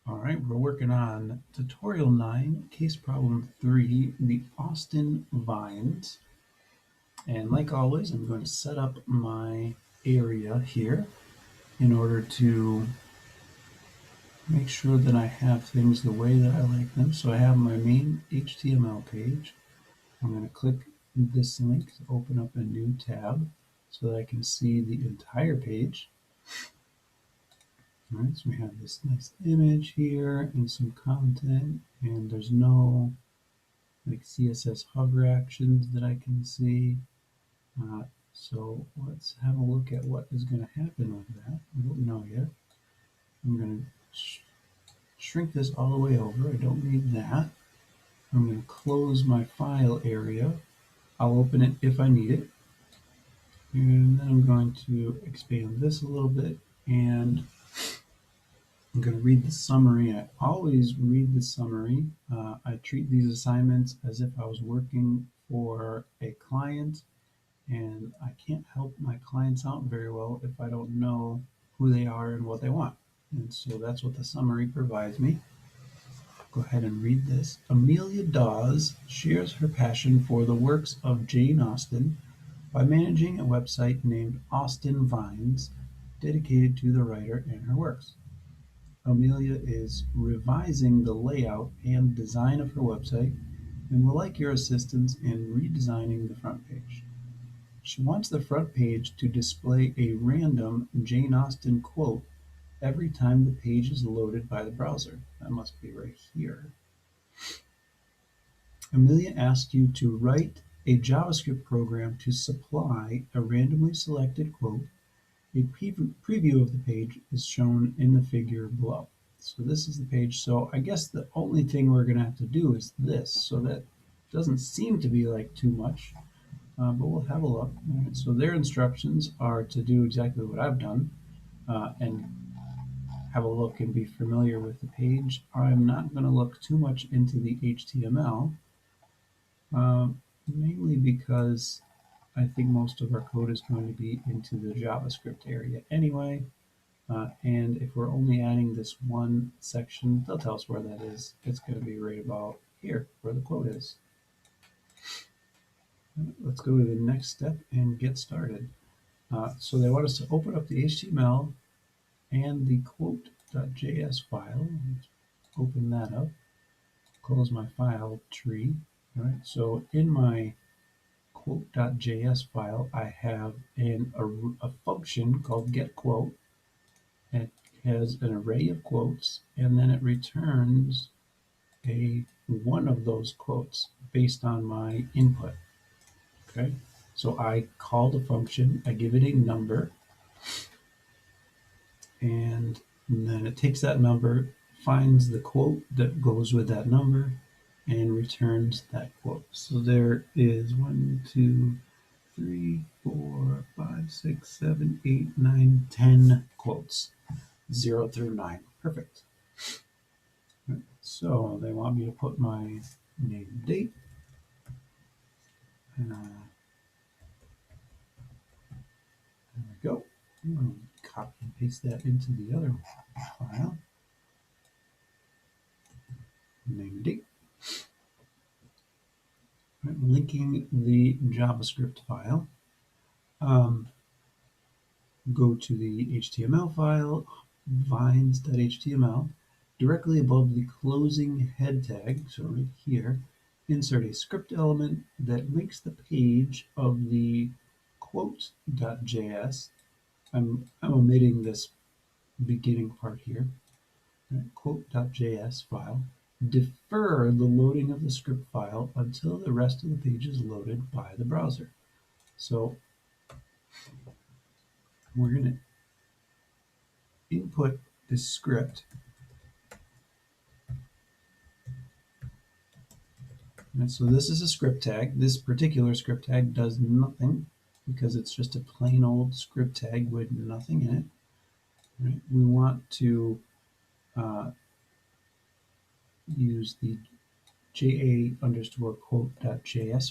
All right, we're working on tutorial 9, case problem 3, the Austen Vynes. And like always, I'm going to set up my area here in order to make sure that I have things the way that I like them. So I have my main HTML page. I'm going to click this link to open up a new tab so that I can see the entire page. All right, so we have this nice image here and some content, and there's no like CSS hover actions that I can see. So let's have a look at what is going to happen with that. We don't know yet. I'm going to shrink this all the way over. I don't need that. I'm going to close my file area. I'll open it if I need it. And then I'm going to expand this a little bit, and I'm going to read the summary. I always read the summary. I treat these assignments as if I was working for a client, and I can't help my clients out very well if I don't know who they are and what they want. And so that's what the summary provides me. Go ahead and read this. Amelia Dawes shares her passion for the works of Jane Austen by managing a website named Austen Vynes, dedicated to the writer and her works. Amelia is revising the layout and design of her website and would like your assistance in redesigning the front page. She wants the front page to display a random Jane Austen quote every time the page is loaded by the browser. That must be right here. Amelia asks you to write a JavaScript program to supply a randomly selected quote. A preview of the page is shown in the figure below. So this is the page. So I guess the only thing we're going to have to do is this. So that doesn't seem to be like too much. But we'll have a look. All right, so their instructions are to do exactly what I've done and have a look and be familiar with the page. I'm not going to look too much into the HTML, mainly because I think most of our code is going to be into the JavaScript area anyway. And if we're only adding this one section, they'll tell us where that is. It's going to be right about here, where the quote is. Let's go to the next step and get started. So they want us to open up the HTML and the quote.js file. Let's open that up. Close my file tree. All right. So in my quote.js file, I have a function called getQuote. It has an array of quotes, and then it returns one of those quotes based on my input. Okay. So I call the function, I give it a number, and then it takes that number, finds the quote that goes with that number, and returns that quote. So there is 1, 2, 3, 4, 5, 6, 7, 8, 9, 10 quotes, 0 through 9. Perfect. So they want me to put my name and date. There we go. I'm going to copy and paste that into the other file. Name and date. Right, linking the JavaScript file. Go to the HTML file, vines.html. Directly above the closing head tag, so right here, insert a script element that makes the page of the quote.js. I'm omitting this beginning part here. Right, quote.js file. Defer the loading of the script file until the rest of the page is loaded by the browser. So we're going to input this script. And so this is a script tag. This particular script tag does nothing because it's just a plain old script tag with nothing in it. Right? We want to use the ja_quote.js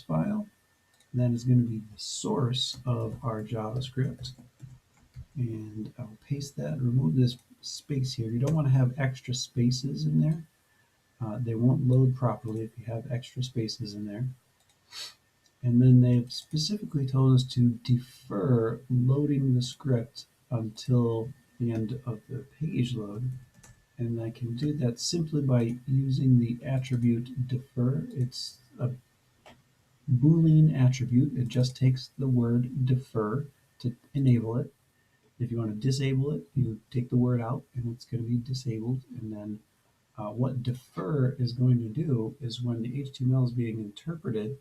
file. That is going to be the source of our JavaScript. And I'll paste that, remove this space here. You don't want to have extra spaces in there. They won't load properly if you have extra spaces in there. And then they've specifically told us to defer loading the script until the end of the page load. And I can do that simply by using the attribute defer. It's a Boolean attribute. It just takes the word defer to enable it. If you want to disable it, you take the word out and it's going to be disabled. And then what defer is going to do is when the HTML is being interpreted,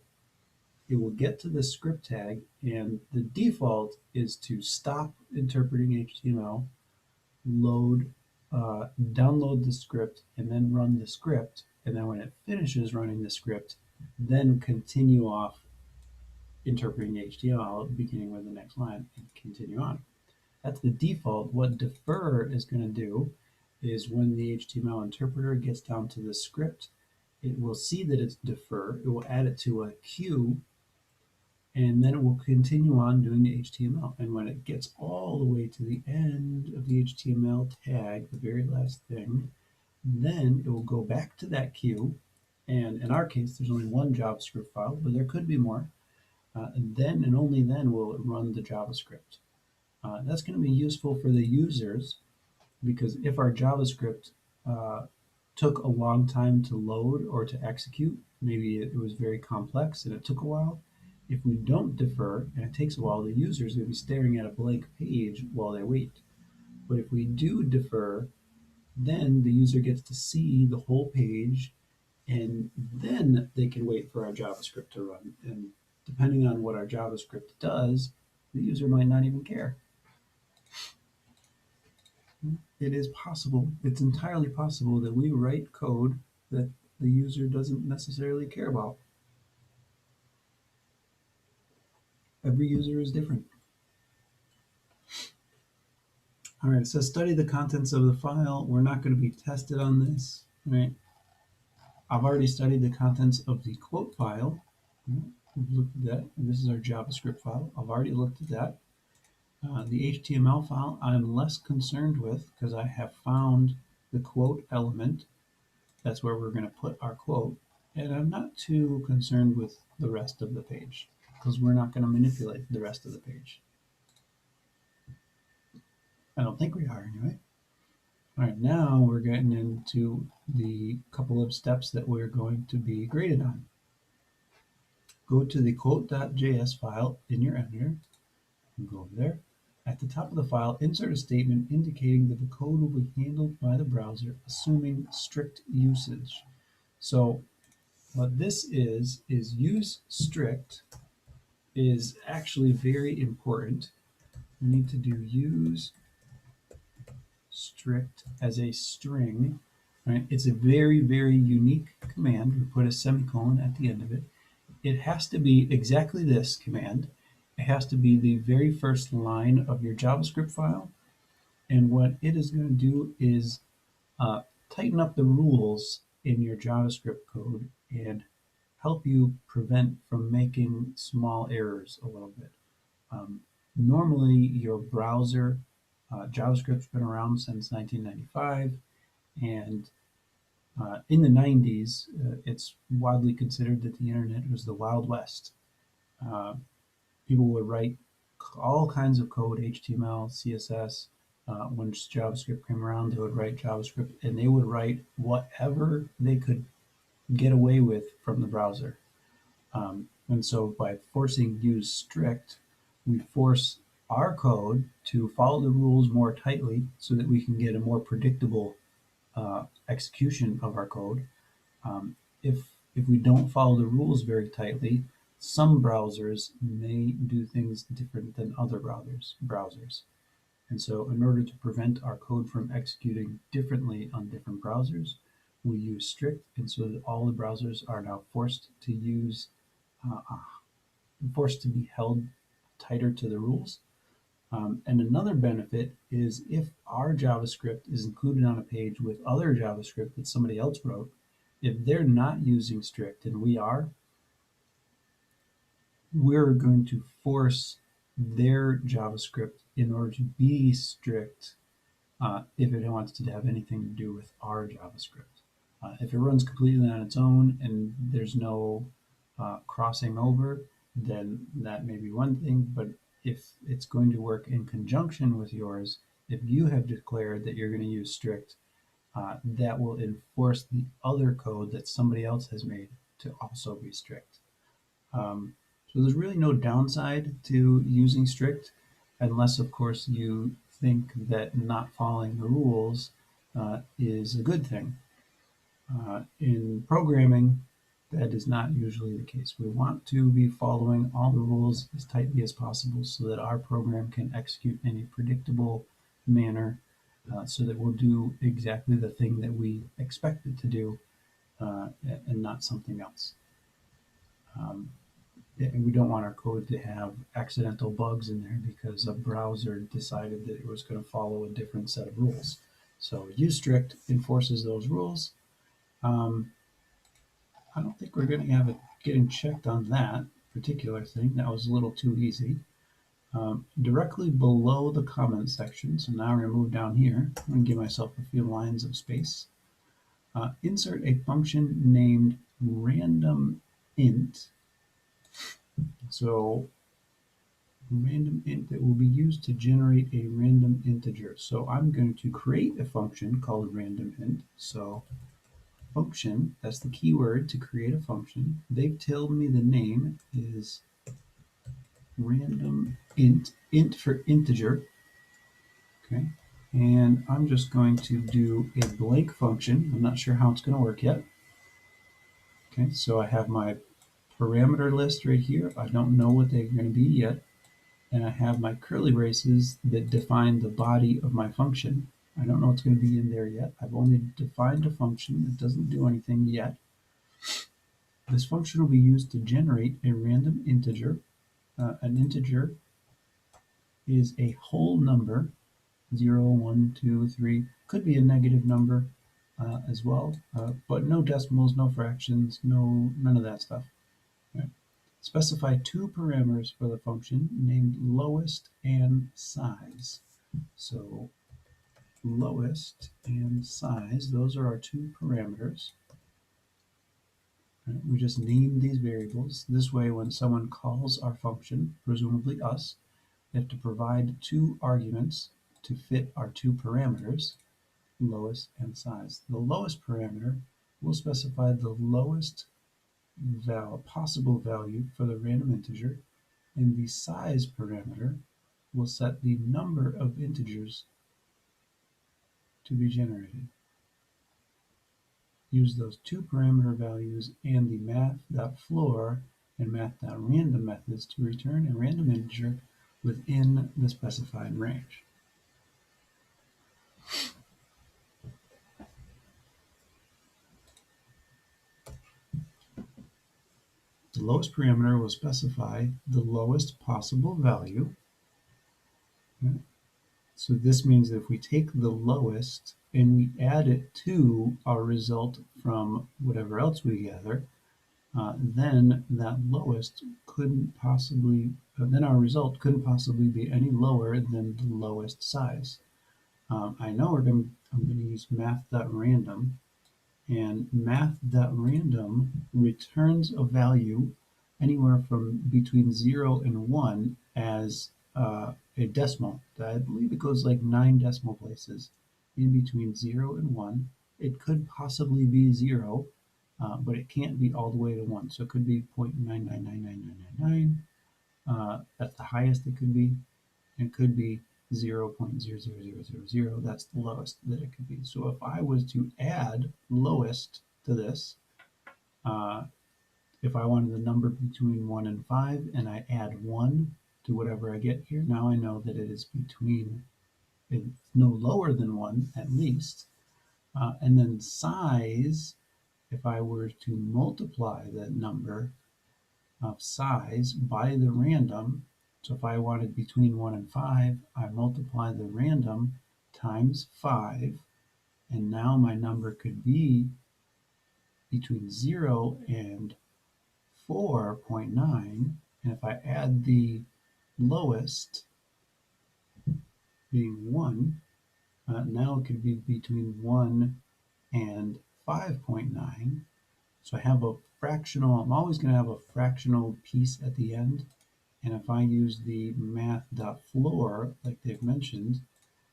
it will get to the script tag, and the default is to stop interpreting HTML, download the script, and then run the script. And then when it finishes running the script, then continue off interpreting HTML, beginning with the next line, and continue on. That's the default. What defer is going to do is when the HTML interpreter gets down to the script, it will see that it's defer, it will add it to a queue, and then it will continue on doing the HTML. And when it gets all the way to the end of the HTML tag, the very last thing, then it will go back to that queue. And in our case, there's only one JavaScript file, but there could be more. And then and only then will it run the JavaScript. That's going to be useful for the users, because if our JavaScript took a long time to load or to execute, maybe it was very complex and it took a while, if we don't defer and it takes a while, the user is going to be staring at a blank page while they wait. But if we do defer, then the user gets to see the whole page, and then they can wait for our JavaScript to run. And depending on what our JavaScript does, the user might not even care. It is possible, it's entirely possible that we write code that the user doesn't necessarily care about. Every user is different. All right, it says study the contents of the file. We're not going to be tested on this, right? I've already studied the contents of the quote file. We've looked at that. This is our JavaScript file. I've already looked at that. The HTML file I'm less concerned with because I have found the quote element. That's where we're going to put our quote. And I'm not too concerned with the rest of the page because we're not going to manipulate the rest of the page. I don't think we are anyway. All right, now we're getting into the couple of steps that we're going to be graded on. Go to the quote.js file in your editor and go over there. At the top of the file, insert a statement indicating that the code will be handled by the browser, assuming strict usage. So what this is use strict is actually very important. We need to do use strict as a string, right? It's a very, very unique command. We put a semicolon at the end of it. It has to be exactly this command. It has to be the very first line of your JavaScript file. And what it is going to do is tighten up the rules in your JavaScript code and help you prevent from making small errors a little bit. Normally, your browser, JavaScript's been around since 1995, and in the 90s, it's widely considered that the internet was the Wild West. People would write all kinds of code, HTML, CSS. When JavaScript came around, they would write JavaScript, and they would write whatever they could get away with from the browser. And so by forcing use strict, we force our code to follow the rules more tightly so that we can get a more predictable execution of our code. If we don't follow the rules very tightly, some browsers may do things different than other browsers. And so in order to prevent our code from executing differently on different browsers, we use strict, and so that all the browsers are now forced to be held tighter to the rules. And another benefit is if our JavaScript is included on a page with other JavaScript that somebody else wrote, if they're not using strict and we are, we're going to force their JavaScript in order to be strict if it wants to have anything to do with our JavaScript. If it runs completely on its own and there's no crossing over, then that may be one thing. But if it's going to work in conjunction with yours, if you have declared that you're going to use strict, that will enforce the other code that somebody else has made to also be strict. So there's really no downside to using strict, unless, of course, you think that not following the rules is a good thing. In programming, that is not usually the case. We want to be following all the rules as tightly as possible so that our program can execute in a predictable manner, so that we'll do exactly the thing that we expect it to do, and not something else. Um, and we don't want our code to have accidental bugs in there because a browser decided that it was going to follow a different set of rules. So use strict enforces those rules. Um, I don't think we're going to have it getting checked on that particular thing. That was a little too easy. Directly below the comment section, so now we're going to move down here. I'm going to give myself a few lines of space. Insert a function named random int. So random int that will be used to generate a random integer. So I'm going to create a function called random int. So function, that's the keyword to create a function. They've told me the name is random int for integer. Okay, and I'm just going to do a blank function. I'm not sure how it's going to work yet. Okay, so I have my parameter list right here. I don't know what they're going to be yet. And I have my curly braces that define the body of my function. I don't know what's going to be in there yet. I've only defined a function that doesn't do anything yet. This function will be used to generate a random integer. An integer is a whole number, 0, 1, 2, 3. Could be a negative number as well, but no decimals, no fractions, none of that stuff. Right? Specify two parameters for the function named lowest and size. So lowest and size, those are our two parameters. Right? We just name these variables. This way, when someone calls our function, presumably us, they have to provide two arguments to fit our two parameters, lowest and size. The lowest parameter will specify the lowest possible value for the random integer, and the size parameter will set the number of integers to be generated. Use those two parameter values and the math.floor and math.random methods to return a random integer within the specified range. The lowest parameter will specify the lowest possible value. Okay. So this means that if we take the lowest and we add it to our result from whatever else we gather, then that lowest couldn't possibly, then our result couldn't possibly be any lower than the lowest size. I know I'm going to use math.random, and math.random returns a value anywhere from between 0 and 1 as a decimal. I believe it goes like 9 decimal places in between 0 and 1. It could possibly be 0, but it can't be all the way to 1. So it could be 0.9999999. That's the highest it could be. And it could be 0.00000. That's the lowest that it could be. So if I was to add lowest to this, if I wanted the number between 1 and 5, and I add 1 to whatever I get here, now I know that it is between, it's no lower than 1 at least. And then size, if I were to multiply that number of size by the random, so if I wanted between 1 and 5, I multiply the random times 5, and now my number could be between 0 and 4.9, and if I add the lowest being 1, Now it could be between 1 and 5.9. So I have a fractional, I'm always going to have a fractional piece at the end. And if I use the math.floor, like they've mentioned,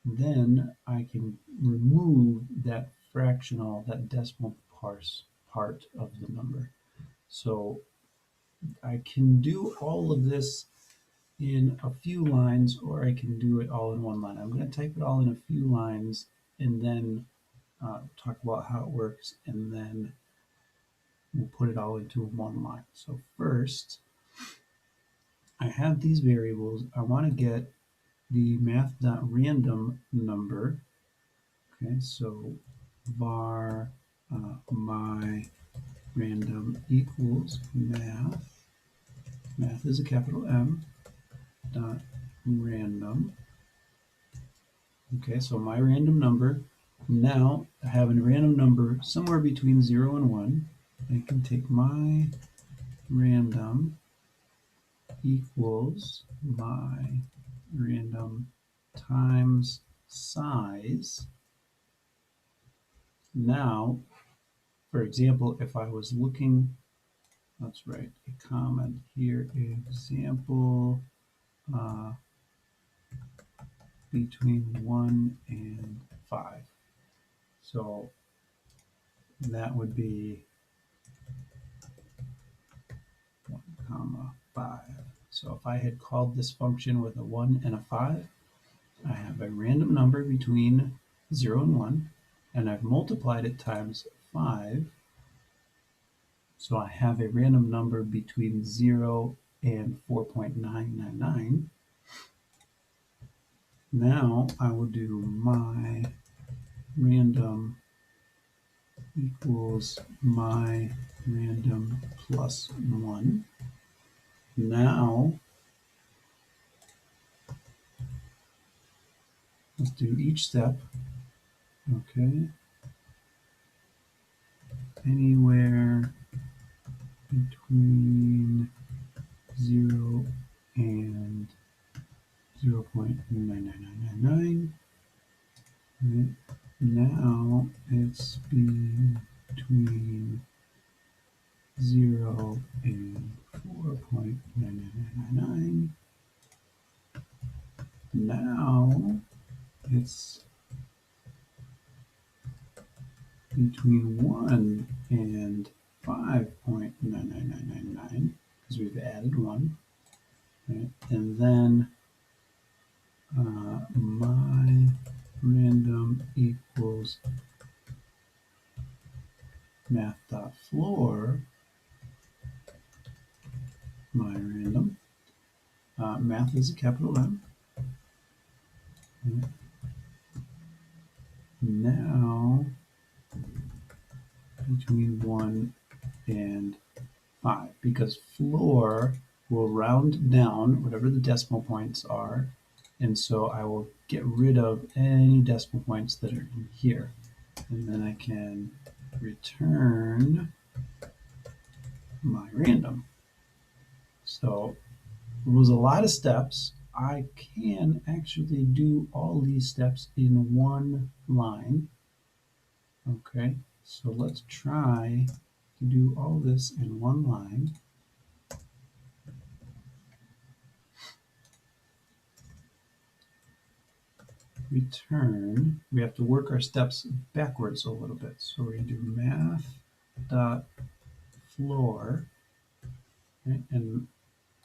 then I can remove that fractional, that decimal part of the number. So I can do all of this in a few lines, or I can do it all in one line. I'm going to type it all in a few lines and then talk about how it works, and then we'll put it all into one line. So first, I have these variables. I want to get the math.random number. Okay, so var my random equals math. Math is a capital M dot random. Okay, so my random number. Now I have a random number somewhere between 0 and 1. I can take my random equals my random times size. Now, for example, if I was looking, let's write a comment here, example between 1 and 5. So that would be 1 comma 5. So if I had called this function with a 1 and a 5, I have a random number between 0 and 1, and I've multiplied it times 5. So I have a random number between 0 and 4.999. Now I will do my random equals my random plus 1. Now let's do each step. Okay. Anywhere between 0 and 0.99999. Right. Now it's between 0 and 4.9999. Now it's between 1 and 5.99999 because we've added 1. Right? And then my random equals math.floor, my random. Math is a capital M. Right? Now between 1 and 5, because floor will round down whatever the decimal points are, and so I will get rid of any decimal points that are in here, and then I can return my random. So it was a lot of steps. I can actually do all these steps in one line. Okay, so let's try to do all this in one line. Return, we have to work our steps backwards a little bit. So we're going to do math.floor, right? And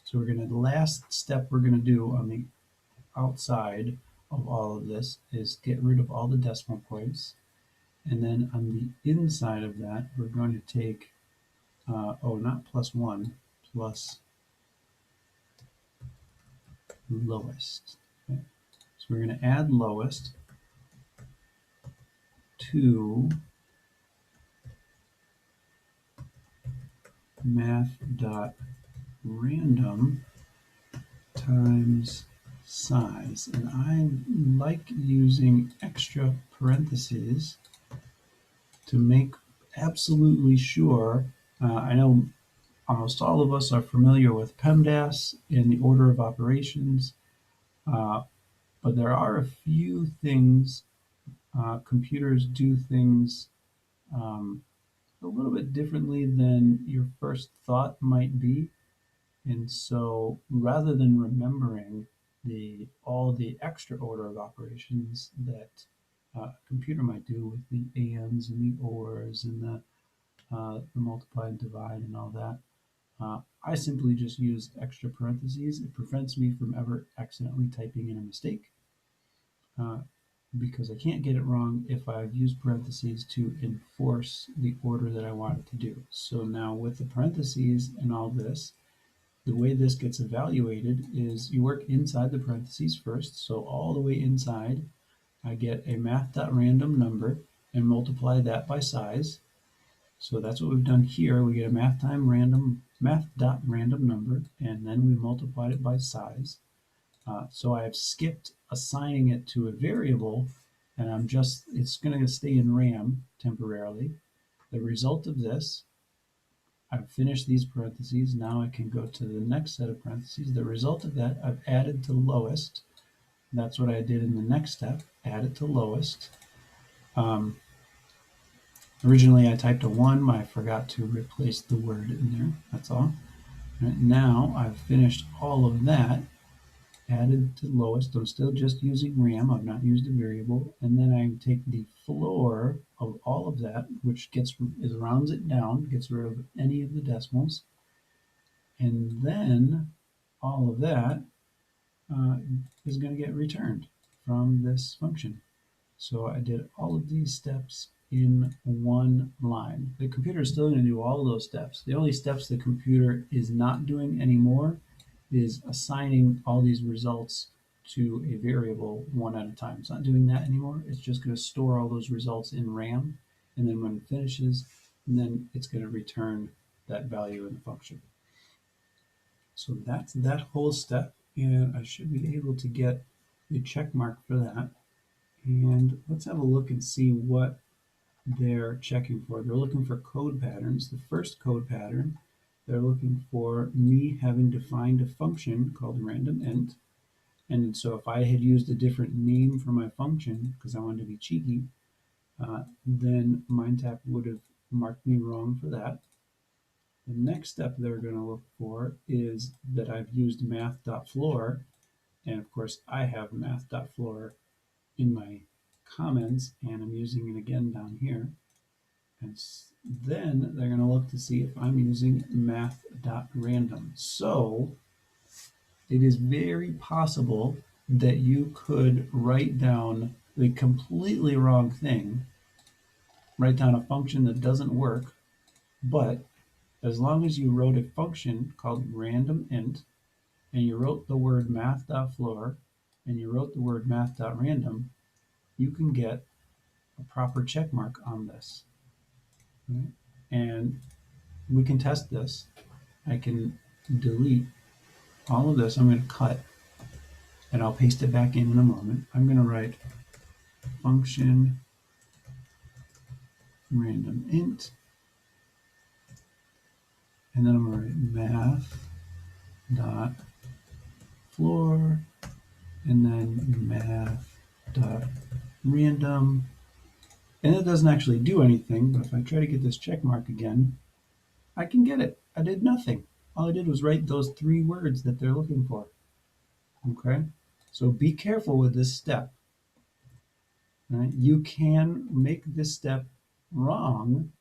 so we're going to, the last step we're going to do on the outside of all of this is get rid of all the decimal points. And then on the inside of that, we're going to take, not plus 1, plus lowest. Okay? So we're going to add lowest to math.random times size. And I like using extra parentheses to make absolutely sure. I know almost all of us are familiar with PEMDAS and the order of operations, but there are a few things computers do things a little bit differently than your first thought might be. And so rather than remembering all the extra order of operations that a computer might do with the ands and the ors and the multiply and divide and all that, I simply just use extra parentheses. It prevents me from ever accidentally typing in a mistake uh, because I can't get it wrong if I've used parentheses to enforce the order that I want it to do. So now with the parentheses and all this, the way this gets evaluated is you work inside the parentheses first. So all the way inside, I get a math.random number and multiply that by size. So that's what we've done here. We get a math.random number, and then we multiplied it by size. So I have skipped assigning it to a variable, and it's going to stay in RAM temporarily. The result of this, I've finished these parentheses. Now I can go to the next set of parentheses. The result of that, I've added to lowest. That's what I did in the next step, add it to lowest. Originally I typed a 1, but I forgot to replace the word in there. That's all. Right, now I've finished all of that, added to lowest. I'm still just using RAM. I've not used a variable. And then I take the floor of all of that, which rounds it down, gets rid of any of the decimals. And then all of that is going to get returned from this function. So I did all of these steps in one line. The computer is still going to do all of those steps. The only steps the computer is not doing anymore is assigning all these results to a variable one at a time. It's not doing that anymore. It's just going to store all those results in RAM, and then when it finishes, then it's going to return that value in the function. So that's that whole step, and I should be able to get a check mark for that. And let's have a look and see what they're checking for. They're looking for code patterns. The first code pattern, they're looking for me having defined a function called random int. And so if I had used a different name for my function because I wanted to be cheeky, then MindTap would have marked me wrong for that. The next step they're going to look for is that I've used math.floor, and of course I have math.floor in my comments, and I'm using it again down here. And then they're going to look to see if I'm using math.random. So it is very possible that you could write down the completely wrong thing, write down a function that doesn't work, but as long as you wrote a function called random int, and you wrote the word math.floor, and you wrote the word math.random, you can get a proper check mark on this. Right? And we can test this. I can delete all of this. I'm going to cut, and I'll paste it back in a moment. I'm going to write function random int, and then I'm going to write math dot floor, and then math dot random. And it doesn't actually do anything, but if I try to get this check mark again, I can get it. I did nothing. All I did was write those 3 words that they're looking for. Okay? So be careful with this step. Right? You can make this step wrong,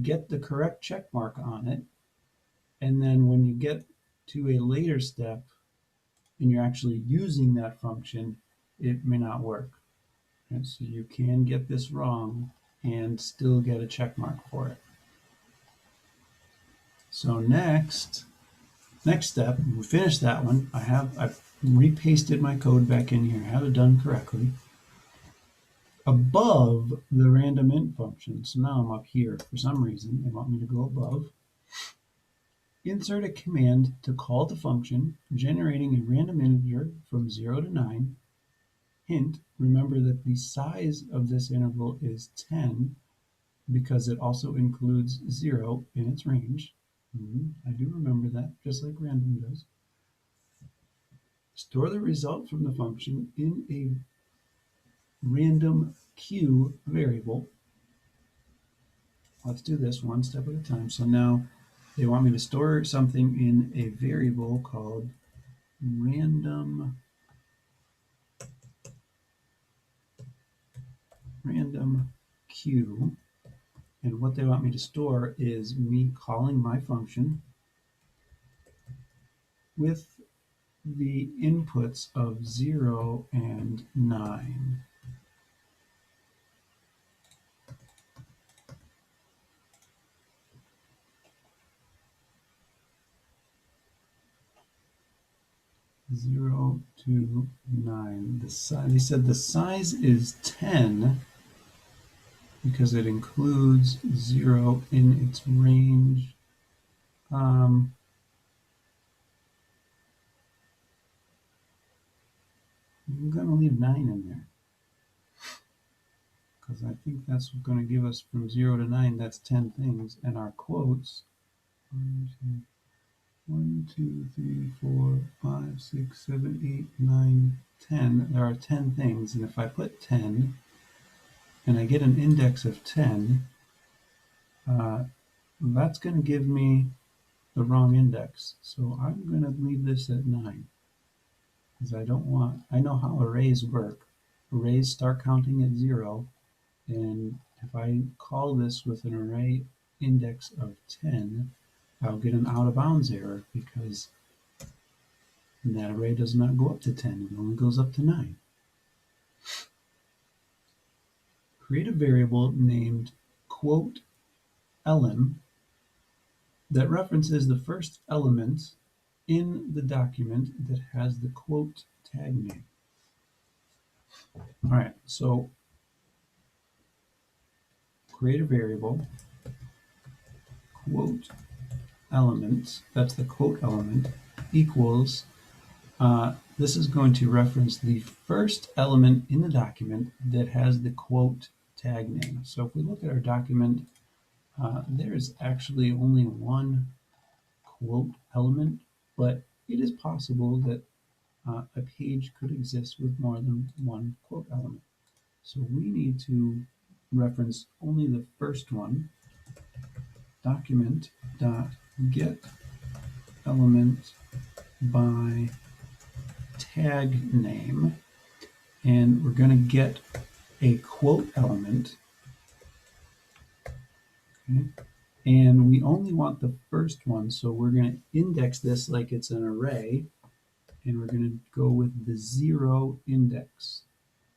get the correct check mark on it, and then when you get to a later step and you're actually using that function, it may not work. And so you can get this wrong and still get a check mark for it. So next step, we finished that one. I've repasted my code back in here. I have it done correctly. Above the random int function, so now I'm up here. For some reason, they want me to go above. Insert a command to call the function, generating a random integer from 0 to 9. Hint, remember that the size of this interval is 10 because it also includes 0 in its range. I do remember that, just like random does. Store the result from the function in a random q variable. Let's do this one step at a time. So now they want me to store something in a variable called random q, and what they want me to store is me calling my function with the inputs of 0 and 9. Zero to 9. The size, they said the size is 10 because it includes 0 in its range. I'm going to leave 9 in there because I think that's going to give us from 0 to 9, that's 10 things. And our quotes, 1, 2, 3, 4, 5, 6, 7, 8, 9, 10. There are 10 things, and if I put 10 and I get an index of 10, that's going to give me the wrong index. So I'm going to leave this at 9 because I know how arrays work. Arrays start counting at 0, and if I call this with an array index of 10, I'll get an out of bounds error because that array does not go up to 10, it only goes up to 9. Create a variable named quote element that references the first element in the document that has the quote tag name. All right, so create a variable quote element, that's the quote element, equals, this is going to reference the first element in the document that has the quote tag name. So if we look at our document, there's actually only one quote element, but it is possible that a page could exist with more than one quote element. So we need to reference only the first one, document.get element by tag name, and we're going to get a quote element, okay? And we only want the first one, so we're going to index this like it's an array, and we're going to go with the 0 index.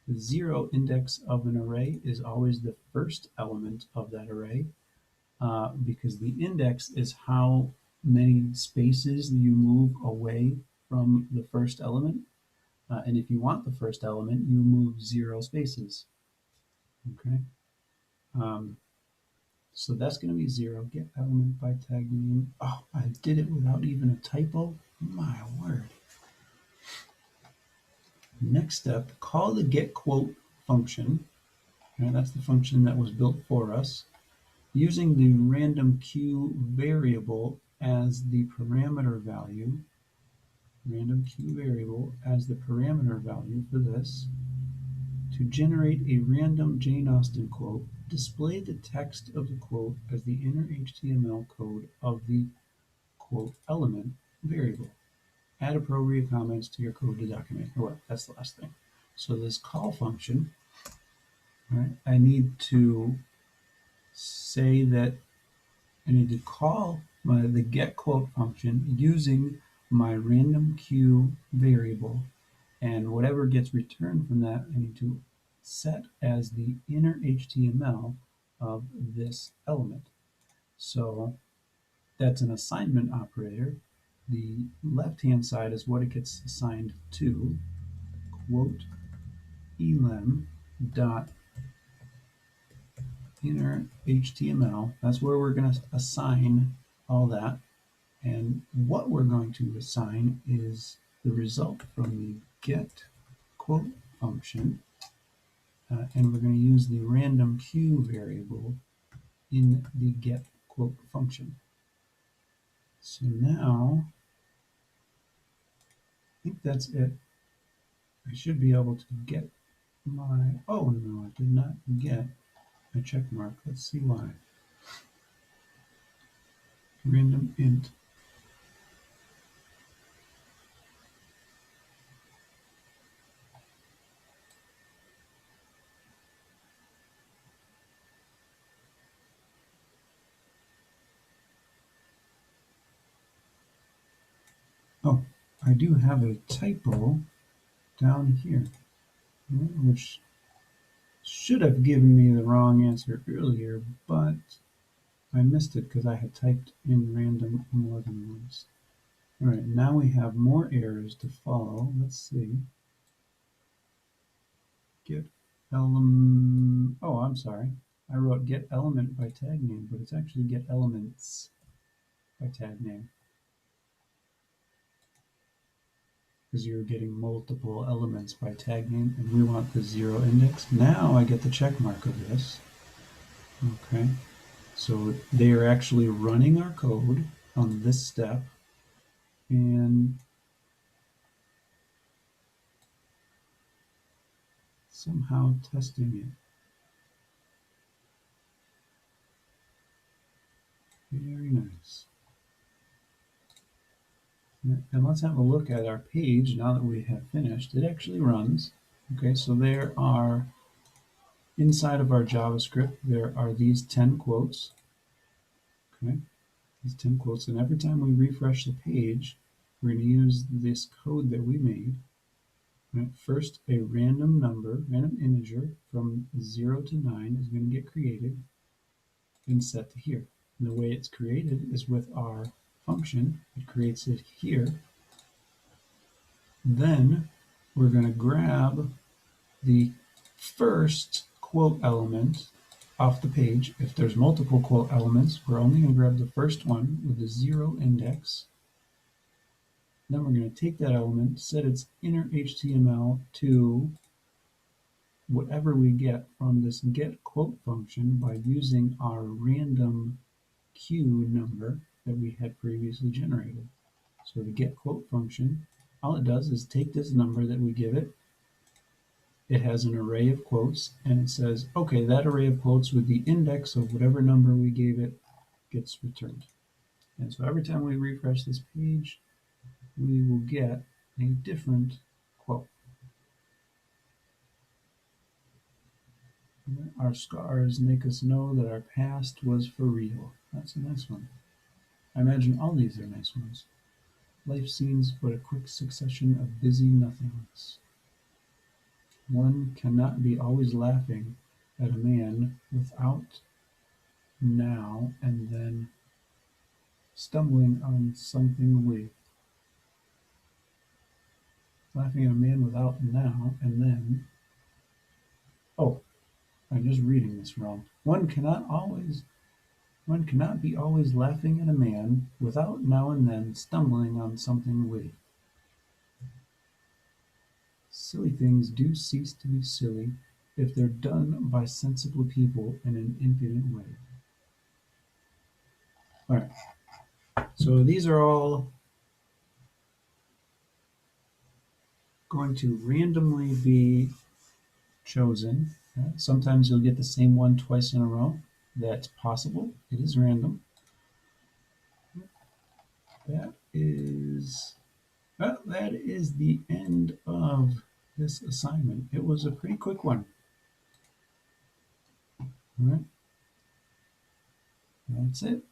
The 0 index of an array is always the first element of that array, because the index is how many spaces you move away from the first element. And if you want the first element, you move 0 spaces. Okay. So that's going to be 0. Get element by tag name. Oh, I did it without even a typo. My word. Next step, call the getQuote function. Okay, that's the function that was built for us, using the random q variable as the parameter value. Random q variable as the parameter value for this. To generate a random Jane Austen quote, display the text of the quote as the inner HTML code of the quote element variable. Add appropriate comments to your code to document your work. That's the last thing. So this call function, right, I need to say that I need to call the getQuote function using my random q variable, and whatever gets returned from that I need to set as the inner HTML of this element. So that's an assignment operator. The left-hand side is what it gets assigned to, quote elem dot inner HTML. That's where we're going to assign all that. And what we're going to assign is the result from the get quote function. And we're going to use the random q variable in the get quote function. So now, I think that's it. I should be able to get oh no, I did not get a check mark. Let's see why. Random int. Oh, I do have a typo down here, which should have given me the wrong answer earlier, but I missed it because I had typed in random more than once. All right, now we have more errors to follow. Let's see. Get element. Oh, I'm sorry. I wrote get element by tag name, but it's actually get elements by tag name because you're getting multiple elements by tag name, and we want the 0 index. Now I get the check mark of this. Okay, so they are actually running our code on this step, and somehow testing it. Very nice. And let's have a look at our page now that we have finished. It actually runs. Okay, so there are, inside of our JavaScript, there are these 10 quotes. Okay, these 10 quotes, and every time we refresh the page, we're going to use this code that we made. Right? First, a random number, random integer from 0 to 9 is going to get created and set to here. And the way it's created is with our function. It creates it here. Then we're going to grab the first quote element off the page. If there's multiple quote elements, we're only going to grab the first one with the 0 index. Then we're going to take that element, set its inner HTML to whatever we get from this get quote function by using our random queue number that we had previously generated. So the get quote function, all it does is take this number that we give it. It has an array of quotes, and it says, okay, that array of quotes with the index of whatever number we gave it gets returned. And so every time we refresh this page, we will get a different quote. Our scars make us know that our past was for real. That's a nice one. I imagine all these are nice ones. Life seems but a quick succession of busy nothings. One cannot be always laughing at a man without now and then stumbling on something with. Laughing at a man without now and then. Oh, I'm just reading this wrong. One cannot be always laughing at a man without now and then stumbling on something witty. Silly things do cease to be silly if they're done by sensible people in an impudent way. All right, so these are all going to randomly be chosen. Sometimes you'll get the same one twice in a row. That's possible. It is random. That is the end of this assignment. It was a pretty quick one. All right. That's it.